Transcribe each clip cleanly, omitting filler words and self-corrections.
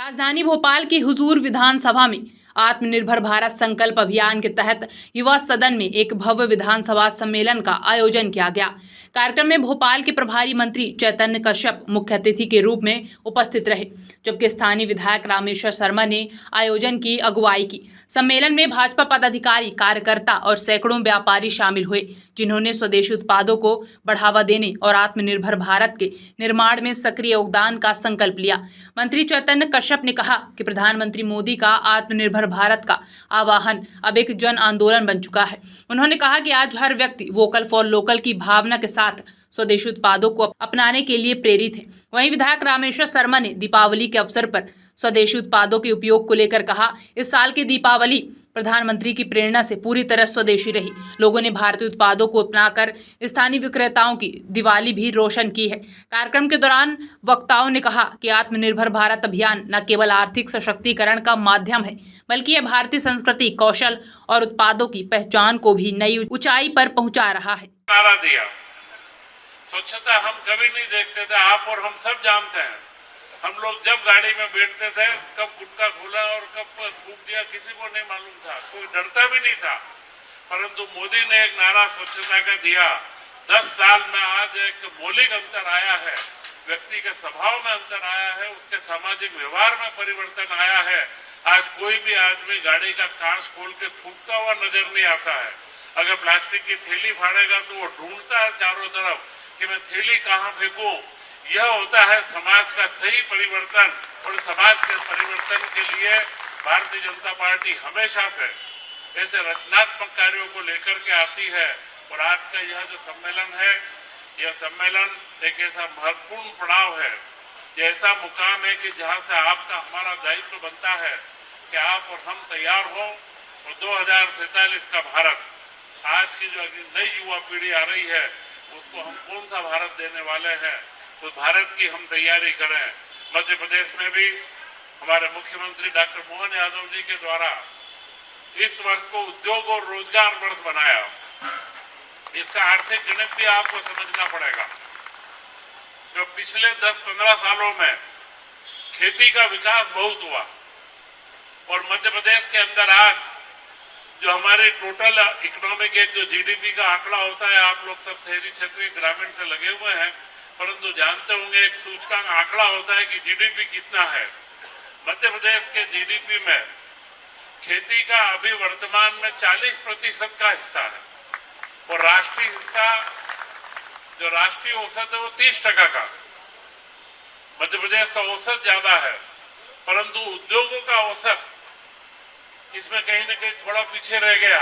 राजधानी भोपाल की हुजूर विधानसभा में आत्मनिर्भर भारत संकल्प अभियान के तहत युवा सदन में एक भव्य विधानसभा सम्मेलन का आयोजन किया गया। कार्यक्रम में भोपाल के प्रभारी मंत्री चैतन्य कश्यप मुख्य अतिथि के रूप में उपस्थित रहे, जबकि स्थानीय विधायक रामेश्वर शर्मा ने आयोजन की अगुवाई की। सम्मेलन में भाजपा पदाधिकारी, कार्यकर्ता और सैकड़ों व्यापारी शामिल हुए, जिन्होंने स्वदेशी उत्पादों को बढ़ावा देने और आत्मनिर्भर भारत के निर्माण में सक्रिय योगदान का संकल्प लिया। मंत्री चैतन्य कश्यप ने कहा कि प्रधानमंत्री मोदी का आत्मनिर्भर भारत का आह्वान अब एक जन आंदोलन बन चुका है। उन्होंने कहा कि आज हर व्यक्ति वोकल फॉर लोकल की भावना के साथ स्वदेशी उत्पादों को अपनाने के लिए प्रेरित है। वहीं विधायक रामेश्वर शर्मा ने दीपावली के अवसर पर स्वदेशी उत्पादों के उपयोग को लेकर कहा, इस साल की दीपावली प्रधानमंत्री की प्रेरणा से पूरी तरह स्वदेशी रही। लोगों ने भारतीय उत्पादों को अपनाकर स्थानीय विक्रेताओं की दिवाली भी रोशन की है। कार्यक्रम के दौरान वक्ताओं ने कहा कि आत्मनिर्भर भारत अभियान न केवल आर्थिक सशक्तिकरण का माध्यम है, बल्कि यह भारतीय संस्कृति, कौशल और उत्पादों की पहचान को भी नई ऊंचाई पर पहुंचा रहा है। नारा दिया, स्वच्छता हम कभी नहीं देखते थे, आप और हम सब जानते हैं। हम लोग जब गाड़ी में बैठते थे, कब गुटखा खोला और कब फूंक दिया किसी को नहीं मालूम था, कोई डरता भी नहीं था। परंतु मोदी ने एक नारा स्वच्छता का दिया। 10 साल में आज एक मौलिक अंतर आया है, व्यक्ति के स्वभाव में अंतर आया है, उसके सामाजिक व्यवहार में परिवर्तन आया है। आज कोई भी आदमी गाड़ी का कांच खोल के फूंकता हुआ नजर नहीं आता है। अगर प्लास्टिक की थैली फाड़ेगा तो वो ढूंढता है चारों तरफ कि मैं थैली कहाँ फेंकूं। यह होता है समाज का सही परिवर्तन, और समाज के परिवर्तन के लिए भारतीय जनता पार्टी हमेशा से ऐसे रचनात्मक कार्यों को लेकर के आती है। और आज का यह जो सम्मेलन है, यह सम्मेलन एक ऐसा महत्वपूर्ण पड़ाव है, यह ऐसा मुकाम है कि जहां से आपका हमारा दायित्व बनता है कि आप और हम तैयार हो और 2047 का भारत, आज की जो नई युवा पीढ़ी आ रही है, उसको हम कौन सा भारत देने वाले हैं, उस भारत की हम तैयारी करें। मध्य प्रदेश में भी हमारे मुख्यमंत्री डॉक्टर मोहन यादव जी के द्वारा इस वर्ष को उद्योग और रोजगार वर्ष बनाया। इसका आर्थिक गणित भी आपको समझना पड़ेगा। जो पिछले 10-15 सालों में खेती का विकास बहुत हुआ, और मध्य प्रदेश के अंदर आज जो हमारी टोटल इकोनॉमिक एक जो जीडीपी का आंकड़ा होता है, आप लोग सब शहरी क्षेत्रीय ग्रामीण से लगे हुए हैं, परंतु जानते होंगे एक सूचकांक आंकड़ा होता है कि जीडीपी कितना है। मध्य प्रदेश के जीडीपी में खेती का अभी वर्तमान में 40% का हिस्सा है, और राष्ट्रीय हिस्सा जो राष्ट्रीय औसत है वो 30% का। मध्य प्रदेश का औसत ज्यादा है, परंतु उद्योगों का औसत इसमें कहीं न कहीं थोड़ा पीछे रह गया,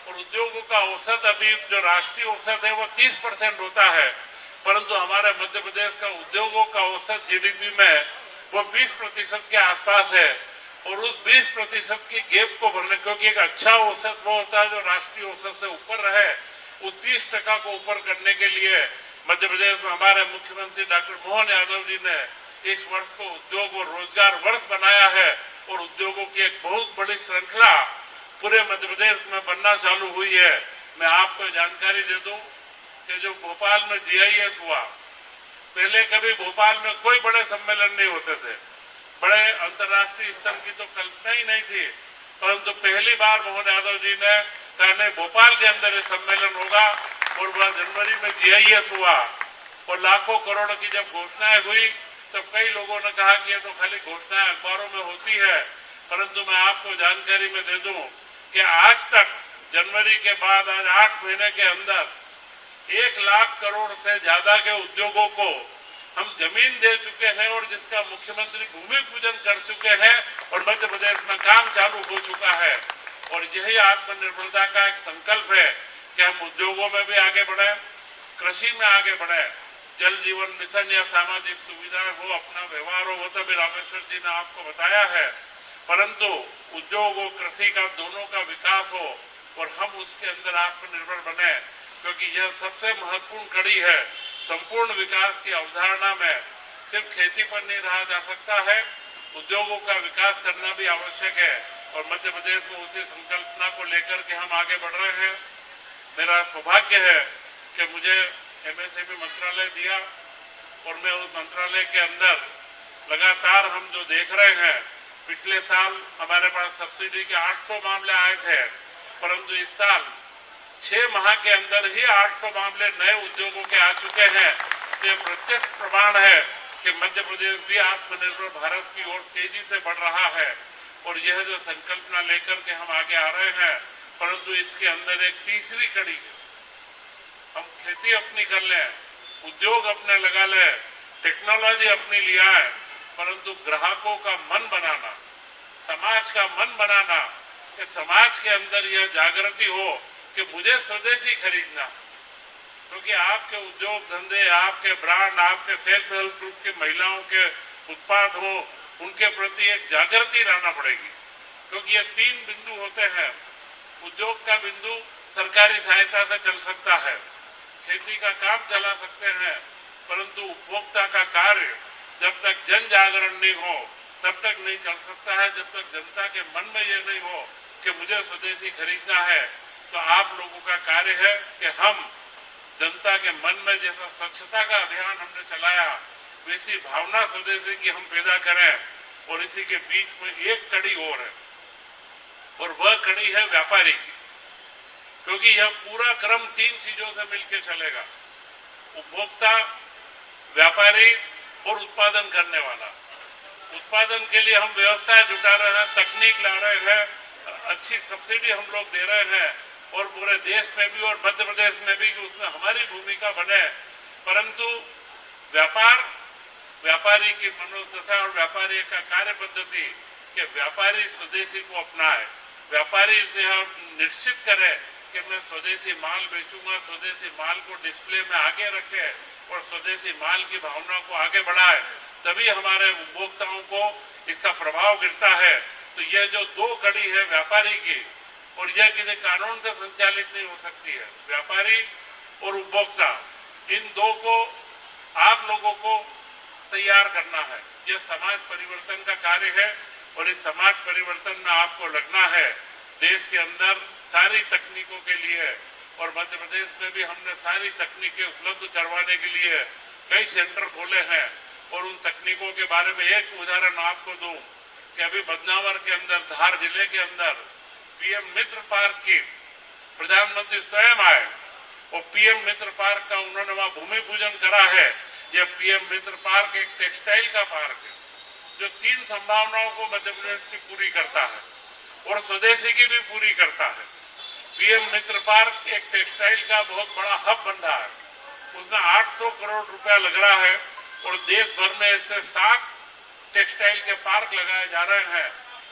और उद्योगों का औसत अभी जो राष्ट्रीय औसत है वो 30% होता है, परंतु हमारे मध्य प्रदेश का उद्योगों का औसत जीडीपी में वो 20% के आसपास है। और उस 20% की गैप को भरने, क्योंकि एक अच्छा औसत वो होता है जो राष्ट्रीय औसत से ऊपर रहे, उस 30% को ऊपर करने के लिए मध्य प्रदेश में हमारे मुख्यमंत्री डॉक्टर मोहन यादव जी ने इस वर्ष को उद्योग और रोजगार वर्ष बनाया है। और उद्योगों की एक बहुत बड़ी श्रृंखला पूरे मध्य प्रदेश में बनना चालू हुई है। मैं आपको जानकारी दे दूं कि जो भोपाल में जीआईएस हुआ, पहले कभी भोपाल में कोई बड़े सम्मेलन नहीं होते थे, बड़े अंतर्राष्ट्रीय स्तर की तो कल्पना ही नहीं थी, परंतु पहली बार मोहन यादव जी ने कहा नहीं, भोपाल के अंदर ये सम्मेलन होगा। और वह जनवरी में जीआईएस हुआ, और लाखों करोड़ की जब घोषणाएं हुई तो कई लोगों ने कहा कि ये तो खाली घोषणाएं अखबारों में होती है, परंतु मैं आपको जानकारी में दे दूं कि आज तक जनवरी के बाद आज 8 महीने के अंदर 1 लाख करोड़ से ज्यादा के उद्योगों को हम जमीन दे चुके हैं, और जिसका मुख्यमंत्री भूमि पूजन कर चुके हैं, और मध्य प्रदेश में काम चालू हो चुका है। और यही आत्मनिर्भरता का एक संकल्प है कि हम उद्योगों में भी आगे बढ़े, कृषि में आगे बढ़े, जल जीवन मिशन या सामाजिक सुविधाएं हो, अपना व्यवहार हो, वो तो भी रामेश्वर जी ने आपको बताया है, परंतु उद्योग और कृषि का दोनों का विकास हो, और हम उसके अंदर आत्मनिर्भर बने, क्योंकि यह सबसे महत्वपूर्ण कड़ी है। संपूर्ण विकास की अवधारणा में सिर्फ खेती पर नहीं रहा जा सकता है, उद्योगों का विकास करना भी आवश्यक है, और मध्य प्रदेश में उसी संकल्पना को लेकर के हम आगे बढ़ रहे हैं। मेरा सौभाग्य है कि मुझे एमएसएमई मंत्रालय दिया, और मैं उस मंत्रालय के अंदर लगातार हम जो देख रहे हैं, पिछले साल हमारे पास सब्सिडी के 800 मामले आए थे, परंतु इस साल 6 माह के अंदर ही 800 मामले नए उद्योगों के आ चुके हैं। तो ये प्रत्यक्ष प्रमाण है कि मध्य प्रदेश भी आत्मनिर्भर भारत की ओर तेजी से बढ़ रहा है। और यह जो संकल्पना लेकर के हम आगे आ रहे हैं, परंतु इसके अंदर एक तीसरी कड़ी है। हम खेती अपनी कर लें, उद्योग अपने लगा लें, टेक्नोलॉजी अपनी लिया है, परंतु ग्राहकों का मन बनाना, समाज का मन बनाना, कि समाज के अंदर यह जागृति हो कि मुझे स्वदेशी खरीदना, क्योंकि आपके उद्योग धंधे, आपके ब्रांड, आपके सेल्फ हेल्प ग्रुप की महिलाओं के उत्पाद हो, उनके प्रति एक जागृति लाना पड़ेगी। क्योंकि ये 3 बिंदु होते हैं। उद्योग का बिंदु सरकारी सहायता से चल सकता है, खेती का काम चला सकते हैं, परंतु उपभोक्ता का कार्य जब तक जन जागरण नहीं हो तब तक नहीं चल सकता है। जब तक जनता के मन में ये नहीं हो कि मुझे स्वदेशी खरीदना है, तो आप लोगों का कार्य है कि हम जनता के मन में जैसा स्वच्छता का अभियान हमने चलाया, वैसी भावना स्वदेशी की हम पैदा करें। और इसी के बीच में एक कड़ी और है, और वह कड़ी है व्यापारी की, क्योंकि यह पूरा क्रम 3 चीजों से मिलकर चलेगा: उपभोक्ता, व्यापारी और उत्पादन करने वाला। उत्पादन के लिए हम व्यवस्था जुटा रहे हैं, तकनीक ला रहे हैं, अच्छी सब्सिडी हम लोग दे रहे हैं, और पूरे देश में भी और मध्य प्रदेश में भी कि उसमें हमारी भूमिका बने। परंतु व्यापारी की मनोदशा और व्यापारी का कार्य पद्धति कि व्यापारी स्वदेशी को अपनाए, व्यापारी से निश्चित करे कि मैं स्वदेशी माल बेचूंगा, स्वदेशी माल को डिस्प्ले में आगे रखे और स्वदेशी माल की भावना को आगे बढ़ाए, तभी हमारे उपभोक्ताओं को इसका प्रभाव गिरता है। तो यह जो 2 कड़ी है व्यापारी की, और यह किसी कानून से संचालित नहीं हो सकती है। व्यापारी और उपभोक्ता, इन 2 को आप लोगों को तैयार करना है। यह समाज परिवर्तन का कार्य है, और इस समाज परिवर्तन में आपको लगना है। देश के अंदर सारी तकनीकों के लिए, और मध्य प्रदेश में भी हमने सारी तकनीकें उपलब्ध करवाने के लिए कई सेंटर खोले हैं। और उन तकनीकों के बारे में एक उदाहरण आपको दूं कि अभी बदनावर के अंदर, धार जिले के अंदर पीएम मित्र पार्क की प्रधानमंत्री स्वयं आए, और पीएम मित्र पार्क का उन्होंने वहां भूमि पूजन करा है। यह पीएम मित्र पार्क एक टेक्सटाइल का पार्क है, जो 3 संभावनाओं को मध्य प्रदेश की पूरी करता है और स्वदेशी की भी पूरी करता है। पीएम मित्र पार्क एक टेक्सटाइल का बहुत बड़ा हब बन रहा है, उसमें 800 करोड़ रुपया लग रहा है, और देश भर में इससे 7 टेक्सटाइल के पार्क लगाए जा रहे हैं।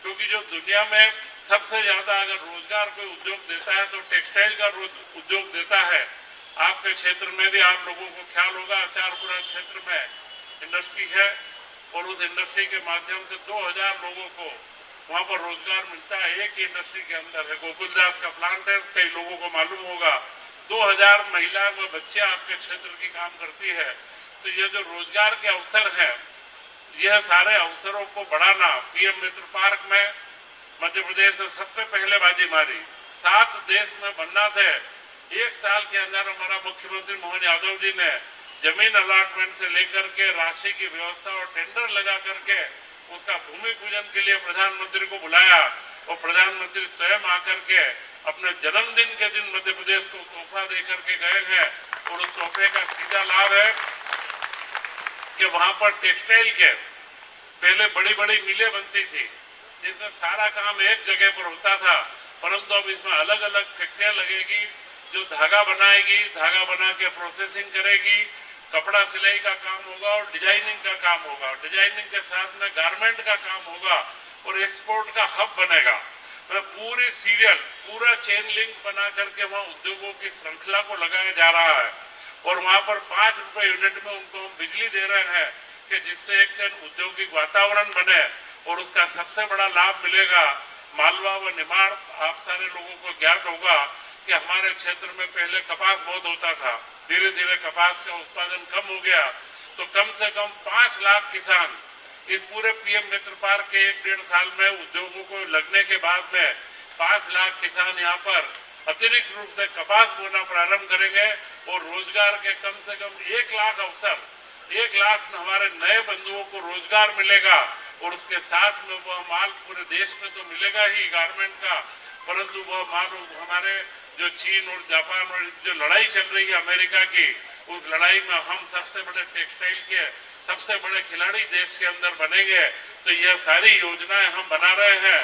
क्योंकि जो दुनिया में सबसे ज्यादा अगर रोजगार कोई उद्योग देता है तो टेक्सटाइल का उद्योग देता है। आपके क्षेत्र में भी आप लोगों को ख्याल होगा, आचारपुरा क्षेत्र में इंडस्ट्री है, और उस इंडस्ट्री के माध्यम से 2000 लोगों को वहां पर रोजगार मिलता है। एक ही इंडस्ट्री के अंदर है, गोकुलदास का प्लांट है, कई लोगों को मालूम होगा। 2000 महिला व बच्चे आपके क्षेत्र की काम करती है। तो ये जो रोजगार के अवसर हैं, यह सारे अवसरों को बढ़ाना। पीएम मित्र पार्क में मध्य प्रदेश ने सबसे पहले बाजी मारी, 7 देश में बनना थे। 1 साल के अंदर हमारा मुख्यमंत्री मोहन यादव जी ने जमीन अलॉटमेंट से लेकर के राशि की व्यवस्था और टेंडर लगा करके उसका भूमि पूजन के लिए प्रधानमंत्री को बुलाया, और प्रधानमंत्री स्वयं आकर के अपने जन्मदिन के दिन मध्य प्रदेश को तोहफा दे करके गए हैं। और उस तोहफे का सीधा लाभ है कि वहां पर टेक्सटाइल के पहले बड़ी बड़ी मिलें बनती थी, जिसमें सारा काम एक जगह पर होता था, परंतु अब इसमें अलग अलग फैक्ट्रियां लगेगी जो धागा बनाएगी, धागा बना के प्रोसेसिंग करेगी, कपड़ा सिलाई का काम होगा और डिजाइनिंग का काम होगा। डिजाइनिंग के साथ में गारमेंट का काम होगा और एक्सपोर्ट का हब बनेगा। मतलब पूरी सीरियल, पूरा चेन लिंक बना करके वहाँ उद्योगों की श्रृंखला को लगाया जा रहा है, और वहाँ पर 5 रुपए यूनिट में उनको हम बिजली दे रहे हैं कि जिससे एक औद्योगिक वातावरण बने, और उसका सबसे बड़ा लाभ मिलेगा मालवा व निमाड़। आप सारे लोगों को ज्ञात होगा कि हमारे क्षेत्र में पहले कपास बहुत होता था, धीरे धीरे कपास का उत्पादन कम हो गया, तो कम से कम 5 लाख किसान इस पूरे पीएम मित्र पार्क के 1-1.5 साल में उद्योगों को लगने के बाद में 5 लाख किसान यहाँ पर अतिरिक्त रूप से कपास बोना प्रारंभ करेंगे, और रोजगार के कम से कम 1 लाख अवसर 1 लाख हमारे नए बंधुओं को रोजगार मिलेगा और उसके साथ में वह माल पूरे देश में तो मिलेगा ही गारमेंट का, परंतु वह माल हमारे जो चीन और जापान और जो लड़ाई चल रही है अमेरिका की, उस लड़ाई में हम सबसे बड़े टेक्सटाइल के सबसे बड़े खिलाड़ी देश के अंदर बनेंगे। तो यह सारी योजनाएं हम बना रहे हैं,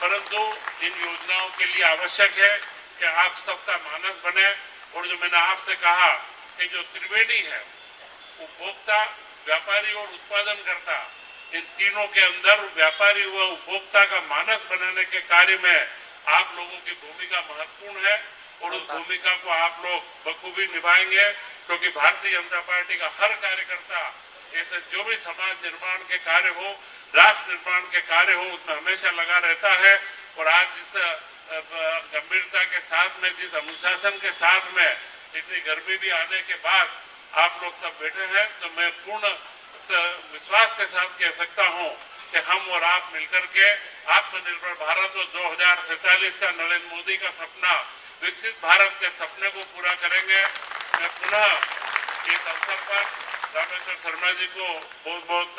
परंतु इन योजनाओं के लिए आवश्यक है कि आप सबका मानस बने। और जो मैंने आपसे कहा कि जो त्रिवेणी है, उपभोक्ता, व्यापारी और उत्पादनकर्ता, इन तीनों के अंदर व्यापारी व उपभोक्ता का मानस बनाने के कार्य में आप लोगों की भूमिका महत्वपूर्ण है और उस भूमिका को आप लोग बखूबी निभाएंगे, क्योंकि भारतीय जनता पार्टी का हर कार्यकर्ता ऐसे जो भी समाज निर्माण के कार्य हो, राष्ट्र निर्माण के कार्य हो, उसमें हमेशा लगा रहता है। और आज जिस गंभीरता के साथ में, जिस अनुशासन के साथ में, इतनी गर्मी भी आने के बाद आप लोग सब बैठे हैं, तो मैं पूर्ण विश्वास के साथ कह सकता हूं कि हम और आप मिलकर के आत्मनिर्भर भारत और 2047 का नरेंद्र मोदी का सपना, विकसित भारत के सपने को पूरा करेंगे। मैं पुनः इस अवसर पर रामेश्वर शर्मा जी को बहुत बहुत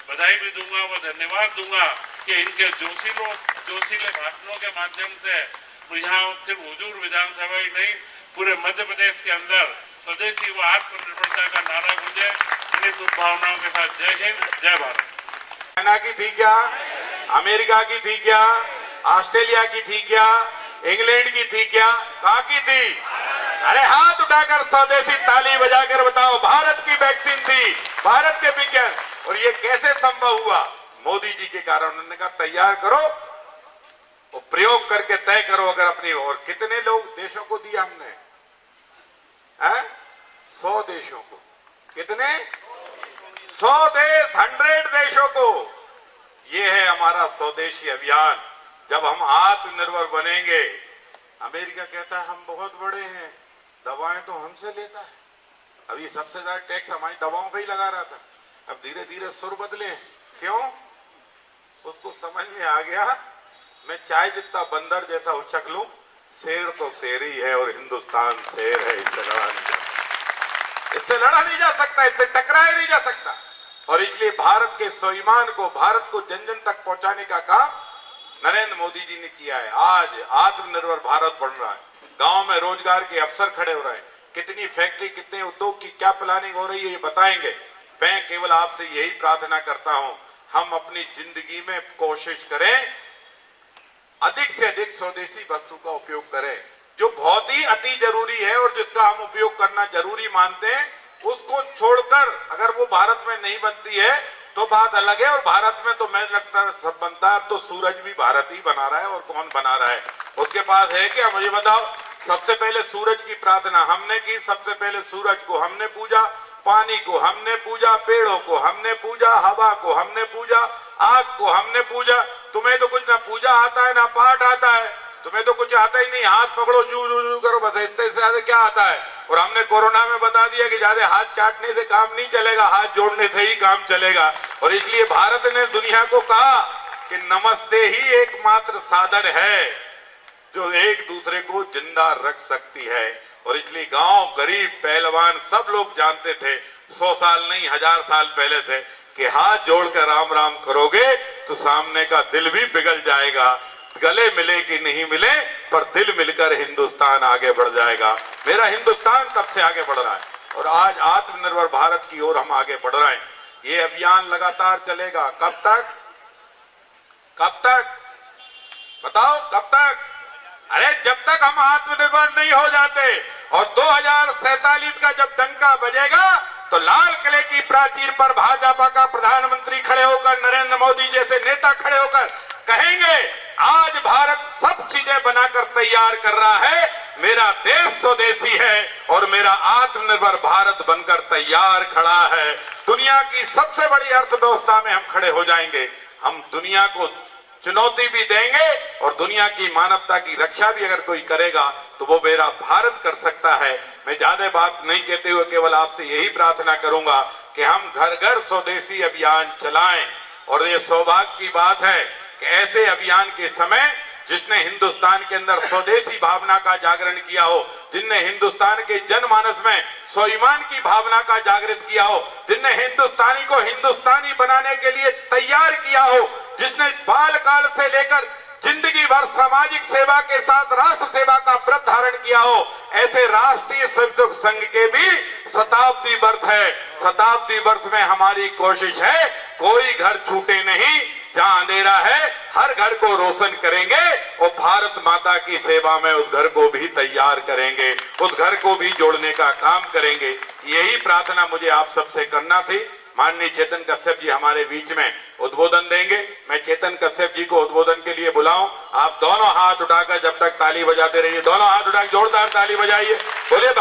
बधाई भी दूंगा व धन्यवाद दूंगा कि इनके जोशीले भाषणों के माध्यम से यहाँ सिर्फ हुजूर विधानसभा ही नहीं, पूरे मध्य प्रदेश के अंदर स्वदेशी व आत्मनिर्भरता का नारा गूंजे। इन्हीं शुभभावनाओं के साथ जय हिंद, जय भारत। चाइना की थी क्या, अमेरिका की थी क्या, ऑस्ट्रेलिया की थी क्या, इंग्लैंड की थी क्या, कहाँ की थी? अरे हाथ उठाकर स्वदेशी ताली बजाकर बताओ, भारत की वैक्सीन थी, भारत के विज्ञान। और ये कैसे संभव हुआ? मोदी जी के कारण। उन्होंने कहा तैयार करो और प्रयोग करके तय करो अगर अपनी। और कितने लोग देशों को दिया हमने? 100 देशों को। कितने? 100 देश, 100 देशों को। ये है हमारा स्वदेशी अभियान। जब हम आत्मनिर्भर बनेंगे, अमेरिका कहता है हम बहुत बड़े हैं, दवाएं तो हमसे लेता है। अभी सबसे ज्यादा टैक्स हमारी दवाओं पे ही लगा रहा था। अब धीरे धीरे सुर बदले। क्यों? उसको समझ में आ गया मैं चाहे जितना बंदर जैसा उछक लूं, शेर तो शेर ही है और हिंदुस्तान शेर है, इससे लड़ा नहीं जा सकता, इससे लड़ा नहीं जा सकता, इससे टकराया नहीं जा सकता। और इसलिए भारत के स्वाभिमान को, भारत को जन जन तक पहुंचाने का काम नरेंद्र मोदी जी ने किया है। आज आत्मनिर्भर भारत बन रहा है, गांव में रोजगार के अवसर खड़े हो रहे हैं, कितनी फैक्ट्री, कितने उद्योग की क्या प्लानिंग हो रही है ये बताएंगे। मैं केवल आपसे यही प्रार्थना करता हूं, हम अपनी जिंदगी में कोशिश करें अधिक से अधिक स्वदेशी वस्तु का उपयोग करें। जो बहुत ही अति जरूरी है और जिसका हम उपयोग करना जरूरी मानते हैं, उसको छोड़कर अगर वो भारत में नहीं बनती है तो बात अलग है। और भारत में तो मैं लगता है सब बनता है। अब तो सूरज भी भारत ही बना रहा है, और कौन बना रहा है? उसके पास है क्या? मुझे बताओ। सबसे पहले सूरज की प्रार्थना हमने की, सबसे पहले सूरज को हमने पूजा, पानी को हमने पूजा, पेड़ों को हमने पूजा, हवा को हमने पूजा, आग को हमने पूजा। तुम्हें तो कुछ ना पूजा आता है ना पाठ आता है, तुम्हें तो कुछ आता ही नहीं। हाथ पकड़ो, जू जू जू करो, बस इतने से ज्यादा क्या आता है? और हमने कोरोना में बता दिया कि ज्यादा हाथ चाटने से काम नहीं चलेगा, हाथ जोड़ने से ही काम चलेगा। और इसलिए भारत ने दुनिया को कहा कि नमस्ते ही एकमात्र साधन है जो एक दूसरे को जिंदा रख सकती है। और इसलिए गांव, गरीब, पहलवान सब लोग जानते थे 100 साल नहीं 1000 साल पहले से कि हाथ जोड़कर राम राम करोगे तो सामने का दिल भी पिघल जाएगा। गले मिले कि नहीं मिले, पर दिल मिलकर हिंदुस्तान आगे बढ़ जाएगा। मेरा हिंदुस्तान सबसे आगे बढ़ रहा है और आज आत्मनिर्भर भारत की ओर हम आगे बढ़ रहे हैं। ये अभियान लगातार चलेगा। कब तक? कब तक? बताओ कब तक? अरे जब तक हम आत्मनिर्भर नहीं हो जाते। और 2047 का जब डंका बजेगा तो लाल किले की प्राचीर पर भाजपा का प्रधानमंत्री खड़े होकर, नरेंद्र मोदी जैसे नेता खड़े होकर कहेंगे आज भारत सब चीजें बनाकर तैयार कर रहा है, मेरा देश स्वदेशी है और मेरा आत्मनिर्भर भारत बनकर तैयार खड़ा है। दुनिया की सबसे बड़ी अर्थव्यवस्था में हम खड़े हो जाएंगे। हम दुनिया को चुनौती भी देंगे और दुनिया की मानवता की रक्षा भी अगर कोई करेगा तो वो मेरा भारत कर सकता है। मैं ज्यादा बात नहीं कहते हुए केवल आपसे यही प्रार्थना करूंगा कि हम घर घर स्वदेशी अभियान चलाएं। और ये सौभाग्य की बात है कि ऐसे अभियान के समय जिसने हिंदुस्तान के अंदर स्वदेशी भावना का जागरण किया हो, जिनने हिंदुस्तान के जनमानस में स्वाभिमान की भावना का जागृत किया हो, जिनने हिंदुस्तानी को हिंदुस्तानी बनाने के लिए तैयार किया हो, जिसने बाल काल से लेकर जिंदगी भर सामाजिक सेवा के साथ राष्ट्र सेवा का व्रत धारण किया हो, ऐसे राष्ट्रीय स्वयंसेवक संघ के भी शताब्दी वर्ष है। शताब्दी वर्ष में हमारी कोशिश है कोई घर छूटे नहीं, जहां अंधेरा है हर घर को रोशन करेंगे और भारत माता की सेवा में उस घर को भी तैयार करेंगे, उस घर को भी जोड़ने का काम करेंगे। यही प्रार्थना मुझे आप सबसे करना थी। माननीय चेतन कश्यप जी हमारे बीच में उद्बोधन देंगे। मैं चेतन कश्यप जी को उद्बोधन के लिए बुलाऊं। आप दोनों हाथ उठाकर जब तक ताली बजाते रहिए, दोनों हाथ उठाकर जोरदार ताली बजाइए। बोले